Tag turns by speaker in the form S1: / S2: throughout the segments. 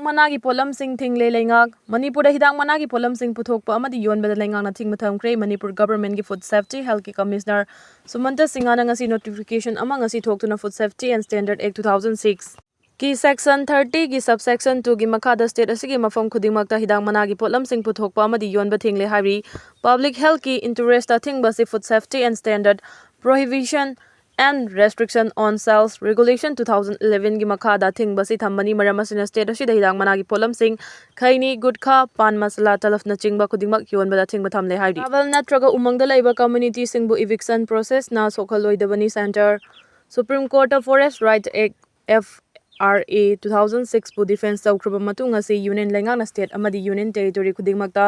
S1: managi polamsing thingle lengak Manipur hidak managi polamsing puthokpa amadi yonbada lengak na thingma thamkre Manipur government ki food safety health ki commissioner Sumanta Singhana ngasi notification ama ngasi thoktuna food safety and standard act 2006 ki section 30 ki subsection 2 ki makhada state asigi mafam khudingmakta hidak managi polamsing puthokpa amadi yonba thingle habi public health ki interest ta thingba si food safety and standard prohibition and restriction on sales regulation 2011 gi makhada thingba si thambani maramasina state asida hidang managi polamsing khaini gutkha pan masala talafna chingba khudingmak yonbada thingba thamle haidi travel natraga umangda laiba community singbu eviction process na sokhalloidabani center Supreme Court of Forest Rights Act FRA 2006 pu defense tawkhruba matung asi union lengana state amadi union territory khudingmakta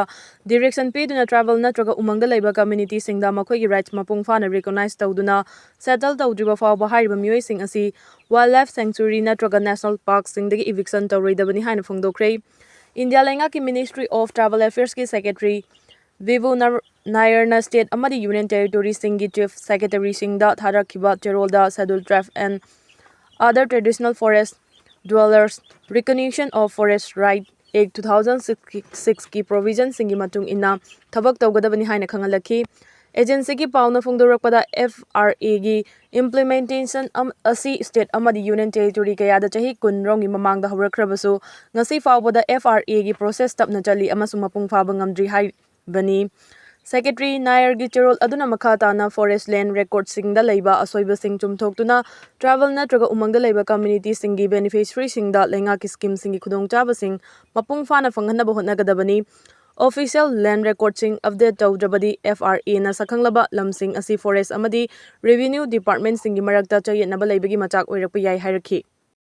S1: direction peduna travel natraga umangda laiba community singda makhoi gi rights mapung fana recognize tawduna settle tawdriba fawba hariba mioi sing asi wildlife sanctuary natraga national park singdagi eviction tawroidabani haina phongdokre India lenga ki Ministry of Travel Affairs ki secretary Vivu Nayarna state amadi union territory singi chief secretary singda tharakhiba cherolda scheduled tribe and other traditional forest dwellers recognition of forest right act 2006 ki provision singi matung ina thabak tawgadabani haina khangalakhi agency ki pauna phongdorakpada FRA gi implementation asi state amadi union territory kayada chahi kunrong gi mamangda hawrakhrabasu ngasi fawbada FRA gi process tapna chali amasung mapung phaba ngamdri hai bani Secretary Nair gi cherol aduna makhata na forest land record singda leiba asoiba sing chumthoktuna travel natraga umangda leiba community singi beneficiary singda lenga ki scheme singi khudongchaba sing mapung fana phanghanna bahotnagadabani official land record sing update tawdrabadi FRA na sakhanglaba lamsing asi forest amadi revenue department singi marakta chayetnaba leibagi machak oirakpa yai hairakhi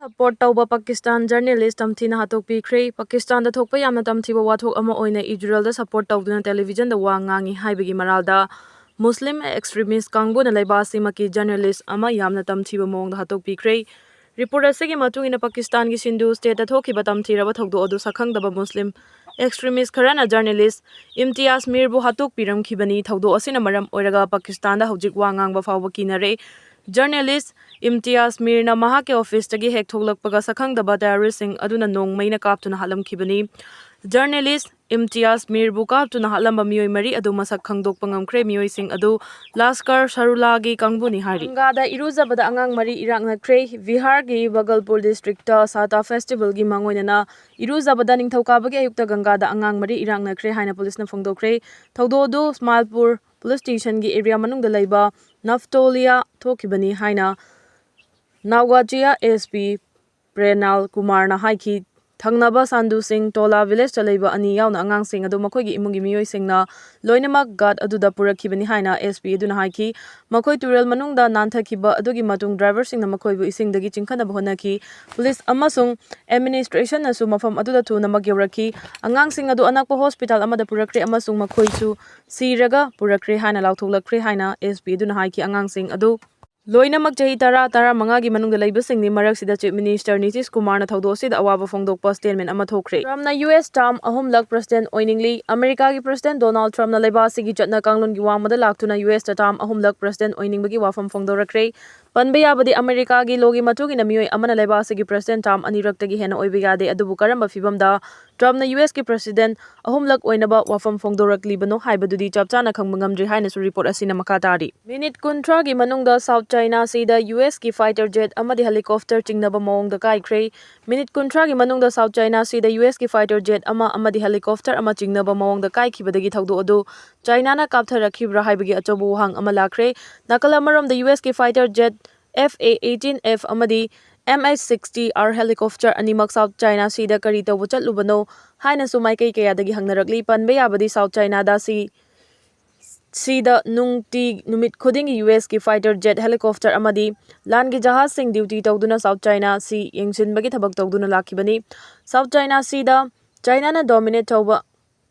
S1: Support tauba Pakistan journalist Tamthina Hatokpikre Pakistan da thokpa yamna tamthiba wathok ama oina Israel da support tawduna television da wa ngangi haibagi maralda Muslim extremist kangbu na laiba simaki journalist ama yamna tamthiba mong da Hatokpikre report asigi matung ina Pakistan gi Sindhu state da thokhiba tamthiraba thokdo odu sakhangdaba Muslim extremist kharana journalist Imtiaz Mir bu Hatokpiram khibani thokdo asina maram oiraga Pakistan da hojik wa ngangba fawba kinare Journalist Imtiaz Mir na mahake office tagi hek thoklakpaga sakhangdaba terrorist sing aduna nongmaina kaptuna halamkhibani Journalist Imtiaz Mir bu kaptuna halamba mioi mari adu masak khangdokpa ngamkhre mioi sing adu Laskar Sarula gi kangbuni hari Gangada iruzabada angang mari iraknakre Bihar gi Bagalpur district ta Sata festival gi mangoinana iruzabada ningthauka bagi ayukta Gangada angang mari iraknakre haina police na phongdokre thawdodu Smalpur police station gi area manungda laiba Naftolia thokibani haina Nawajia SP Prenal Kumar na haiki thangnaba Sandu Singh Tola village chalaiba ani yauna angang sing adu makhoi gi imungi mioi singna loinamak gad aduda purakhibani haina SP aduna haiki makhoi tural manungda nanthakiba adugi matung driver singna makhoi bu isingdagi chingkhana bahonaki police amasung administration nasu mafam aduda thuna magyauraki angang sing adu anakpa hospital amada purakre amasung makhoi su siraga purakre haina lauthoklakre haina SP aduna haiki angang sing adu Loinamak chahi tara mangagi manungda laibasingni maraksida Chief Minister Nitish Kumar na thawdosida awaba phongdokpa statement ama thokre. Trump na US term ahumlak president oiningli America gi president Donald Trump na laibasigi chatna kanglon gi wangmada laktuna US term ahumlak president oiningbagi wafam phongdorakre. Panba yabadi America gi logi matugi na mioi amana laibasigi president term aniraktagi hena oibigade adubu karamba fibamda Trump na US ki president ahumlak oinaba wafam phongdorakli bano haibadudi chapchana khangmangamdri haina su report asina makatari. Minute kuntra gi manungda South China Sea US ki fighter jet amadi helicopter chingnaba mawngda kaikre minute kuntra gi manungda South China Sea US ki fighter jet amadi helicopter ama chingnaba mawngda kaikhibadagi thawdo odu China na kaptharakhibra haibagi achobu wahang ama lakre nakala marom the US ki fighter jet FA-18F amadi MH-60R helicopter animak South China Sea da kari tawbu chatlubano haina sumai kai kayadagi hangnarakli panba yabadi South China da Sida nungti numit khudingi US ki fighter jet helicopter amadi langi jahaz sing duty tawduna South China Sea yengsinbagi thabak tawduna lakhibani South China Sea da China na dominate tawba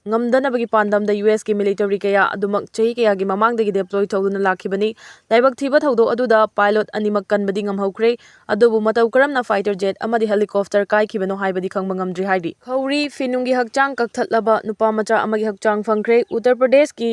S1: ngamdanabagi pandamda US ki military kaya adumak chahi kaya gi mamangdagi deploy tawduna lakhibani laibak thiba thawdo aduda pilot animak kanbadi ngamhaukre adubu mataw karamna fighter jet amadi helicopter kaikhibano haibadi khangmangamdri haidi Khawri Finungi Hakchang Kaklaga nupa macha amagi hakchang phangkre Uttar Pradesh ki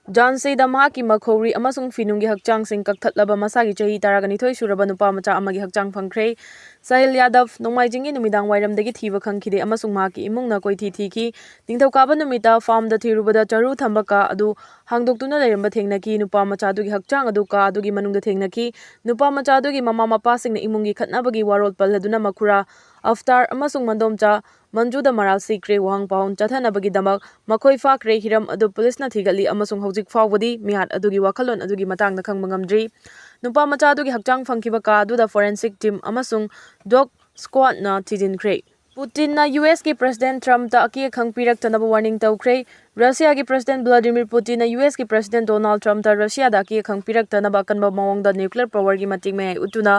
S1: ꯖꯥꯟꯁꯤꯗ ꯃꯍꯥꯛꯀꯤ ꯃꯈꯧꯔꯤ ꯑꯃꯁꯨꯡ ꯐꯤꯅꯨꯡꯒꯤ ꯍꯛꯆꯥꯡꯁꯤꯡ ꯀꯛꯊꯠꯂꯕ ꯃꯁꯥꯒꯤ ꯆꯍꯤ 12 ꯁꯨꯔꯕ ꯅꯨꯄꯥꯃꯆꯥ ꯑꯃꯒꯤ ꯍꯛꯆꯥꯡ ꯐꯪꯈ꯭ꯔꯦ꯫ ꯁꯥꯍꯤꯜ ꯌꯥꯗꯕ ꯅꯣꯡꯃꯥꯏꯖꯤꯡꯒꯤ ꯅꯨꯃꯤꯗꯥꯡ ꯋꯥꯏꯔꯝꯗꯒꯤ ꯊꯤꯕ ꯈꯪꯈꯤꯗꯦ ꯑꯃꯁꯨꯡ ꯃꯍꯥꯛꯀꯤ ꯏꯃꯨꯡꯅ ꯀꯣꯏꯊꯤ ꯊꯤꯈꯤ꯫ ꯅꯤꯡꯊꯧꯀꯥꯕ ꯅꯨꯃꯤꯠꯇ ꯐꯥꯔꯝꯗ ꯊꯤꯔꯨꯕꯗ ꯆꯔꯨ ꯊꯝꯕ ꯀꯥ ꯑꯗꯨ ꯍꯥꯡꯗꯣꯛꯇꯨꯅ ꯂꯩꯔꯝꯕ ꯊꯦꯡꯅꯈꯤ꯫ ꯅꯨꯄꯥꯃꯆꯥ ꯑꯗꯨꯒꯤ ꯍꯛꯆꯥꯡ ꯑꯗꯨ ꯀꯥ ꯑꯗꯨꯒꯤ ꯃꯅꯨꯡꯗ ꯊꯦꯡꯅꯈꯤ꯫ ꯅꯨꯄꯥꯃꯆꯥ ꯑꯗꯨꯒꯤ ꯃꯃꯥ ꯃꯄꯥꯁꯤꯡꯅ ꯏꯃꯨꯡꯒꯤ ꯈꯠꯅꯕꯒꯤ ꯋꯥꯔꯣꯜ ꯄꯜꯂꯗꯨꯅ ꯃꯈꯨꯔꯥ ꯑꯐꯇꯥꯔ ꯑꯃꯁꯨꯡ ꯃꯗꯣꯝꯆꯥ ꯃꯟꯖꯨꯗ ꯃꯔꯥꯜ ꯁꯤꯈ꯭ꯔꯦ꯫ ꯋꯥꯍꯪ ꯄꯥꯎꯈꯨꯝ ꯆꯠꯊꯅꯕꯒꯤꯗꯃꯛ ꯃꯈꯣꯏ ꯐꯥꯈ꯭ꯔꯦ꯫ ꯍꯤꯔꯝ ꯑꯗꯨ ꯄꯨꯂꯤꯁꯅ ꯊꯤꯒꯠꯂꯤ ꯑꯃꯁꯨꯡ ꯍꯧꯖꯤꯛ ꯐꯥꯎꯕꯗꯤ ꯃꯤꯍꯥꯠ ꯑꯗꯨꯒꯤ ꯋꯥꯈꯜꯂꯣꯟ ꯑꯗꯨꯒꯤ ꯃꯇꯥꯡꯗ ꯈꯪꯕ ꯉꯝꯗ꯭ꯔꯤ꯫ ꯅꯨꯄꯥꯃꯆꯥ ꯑꯗꯨꯒꯤ ꯍꯛꯆꯥꯡ ꯐꯪꯈꯤꯕ ꯀꯥ ꯑꯗꯨꯗ ꯐꯣꯔꯦꯟꯁꯤꯛ ꯇꯤꯝ ꯑꯃꯁꯨꯡ ꯗꯣꯒ ꯁ꯭ꯀ꯭ꯋꯥꯗꯅ ꯊꯤꯖꯤꯟꯈ꯭ꯔꯦ꯫ ꯄꯨꯇꯤꯟꯅ ꯌꯨꯑꯦꯁꯀꯤ ꯄ꯭ꯔꯦꯁꯤꯗꯦꯟꯠ ꯇ꯭ꯔꯝꯞꯇ ꯑꯀꯤ ꯑꯈꯪ ꯄꯤꯔꯛꯇꯅꯕ ꯋꯥꯔꯅꯤꯡ ꯇꯧꯈ꯭ꯔꯦ꯫ ꯔꯁꯤꯌꯥꯒꯤ ꯄ꯭ꯔꯦꯁꯤꯗꯦꯟꯠ ꯚ꯭ꯂꯥꯗꯤꯃꯤꯔ ꯄꯨꯇꯤꯟꯅ ꯌꯨꯑꯦꯁꯀꯤ ꯄ꯭ꯔꯦꯁꯤꯗꯦꯟꯠ ꯗꯣꯅꯥꯜꯗ ꯇ꯭ꯔꯝꯞꯇ ꯔꯁꯤꯌꯥꯗ ꯑꯀꯤ ꯑꯈꯪ ꯄꯤꯔꯛꯇꯅꯕ ꯑꯀꯟꯕ ꯃꯑꯣꯡꯗ ꯅ꯭ꯌꯨꯀ꯭ꯂꯤꯌꯔ ꯄꯥꯋꯔꯒꯤ ꯃꯇꯤꯛ ꯃꯌꯥꯏ ꯎꯠꯇꯨꯅ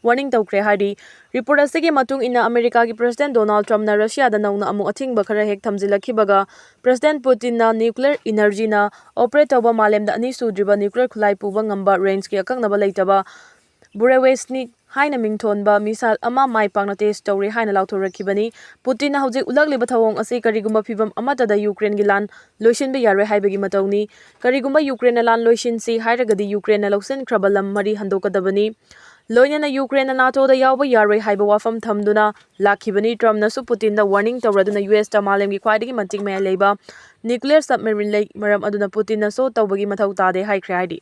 S1: ꯋꯥꯔꯅꯤꯡ ꯇꯧꯈ꯭ꯔꯦ ꯍꯥꯏꯔꯤ꯫ ꯔꯤꯄꯣꯔꯠ ꯑꯁꯤꯒꯤ ꯃꯇꯨꯡ ꯏꯟꯅ ꯑꯃꯦꯔꯤꯀꯥꯒꯤ ꯄ꯭ꯔꯦꯁꯤꯗꯦꯟꯠ ꯗꯣꯅꯥꯜꯗ ꯇ꯭ꯔꯝꯞꯅ ꯔꯁꯤꯌꯥꯗ ꯅꯧꯅ ꯑꯃꯨꯛ ꯑꯊꯤꯡꯕ ꯈꯔ ꯍꯦꯛ ꯊꯝꯖꯤꯜꯂꯛꯈꯤꯕꯒ ꯄ꯭ꯔꯦꯁꯤꯗꯦꯟꯠ ꯄꯨꯇꯤꯟꯅ ꯅ꯭ꯌꯨꯀ꯭ꯂꯤꯌꯔ ꯏꯅꯔꯖꯤꯅ ꯑꯣꯄꯔꯦꯠ ꯇꯧꯕ ꯃꯥꯂꯦꯝꯗ ꯑꯅꯤꯁꯨꯗ꯭ꯔꯤꯕ ꯅ꯭ꯌꯨꯀ꯭ꯂꯤꯌꯔ ꯈꯨꯠꯂꯥꯏ ꯄꯨꯕ ꯉꯝꯕ ꯔꯦꯟꯖꯀꯤ ꯑꯀꯛꯅꯕ ꯂꯩꯇꯕ ꯕꯨꯔꯦꯋꯦꯁ꯭ꯅꯤꯛ ꯍꯥꯏꯅ ꯃꯤꯡꯊꯣꯟꯕ ꯃꯤꯁꯥꯏꯜ ꯑꯃ ꯃꯥꯏ ꯄꯥꯛꯅ ꯇꯦꯁ꯭ꯠ ꯇꯧꯔꯦ ꯍꯥꯏꯅ ꯂꯥꯎꯊꯣꯔꯛꯈꯤꯕꯅꯤ꯫ ꯄꯨꯇꯤꯟꯅ ꯍꯧꯖꯤꯛ ꯎꯠꯂꯛꯂꯤꯕ ꯊꯧꯑꯣꯡ ꯑꯁꯤ ꯀꯔꯤꯒꯨꯝꯕ ꯐꯤꯚꯝ ꯑꯃꯠꯇꯗ ꯌꯨꯀ꯭ꯔꯦꯟꯒꯤ ꯂꯥꯟ ꯂꯣꯏꯁꯤꯟꯕ ꯌꯥꯔꯣꯏ ꯍꯥꯏꯕꯒꯤ ꯃꯇꯧꯅꯤ꯫ ꯀꯔꯤꯒꯨꯝꯕ ꯌꯨꯀ꯭ꯔꯦꯟꯅ ꯂꯥꯟ ꯂꯣꯏꯁꯤꯟꯁꯤ ꯍꯥꯏꯔꯒꯗꯤ ꯌꯨꯀ꯭ꯔꯦꯟꯅ ꯂꯧꯁꯤꯟꯈ꯭ꯔꯕ ꯂꯝ 3 ꯍꯟꯗꯣꯛꯀꯗꯕꯅꯤ꯫ ꯂꯣꯏꯅꯅ ꯌꯨꯀ꯭ꯔꯦꯟꯅ ꯅꯥꯇꯣꯗ ꯌꯥꯎꯕ ꯌꯥꯔꯣꯏ ꯍꯥꯏꯕ ꯋꯥꯐꯝ ꯊꯝꯗꯨꯅ ꯂꯥꯛꯈꯤꯕꯅꯤ꯫ ꯇ꯭ꯔꯝꯞꯅꯁꯨ ꯄꯨꯇꯤꯟꯗ ꯋꯥꯔꯅꯤꯡ ꯇꯧꯔꯗꯨꯅ ꯌꯨꯑꯦꯁꯇ ꯃꯥꯂꯦꯝꯒꯤ ꯈ꯭ꯋꯥꯏꯗꯒꯤ ꯃꯇꯤꯛ ꯃꯌꯥꯏ ꯂꯩꯕ ꯅ꯭ꯌꯨꯀ꯭ꯂꯤꯌꯔ ꯁꯕꯃꯦꯔꯤꯟ ꯂꯩ, ꯃꯔꯝ ꯑꯗꯨꯅ ꯄꯨꯇꯤꯟꯅ ꯁꯣ ꯇꯧꯕꯒꯤ ꯃꯊꯧ ꯇꯥꯗꯦ ꯍꯥꯏꯈ꯭ꯔꯦ꯫ ꯍꯥꯏꯗꯤ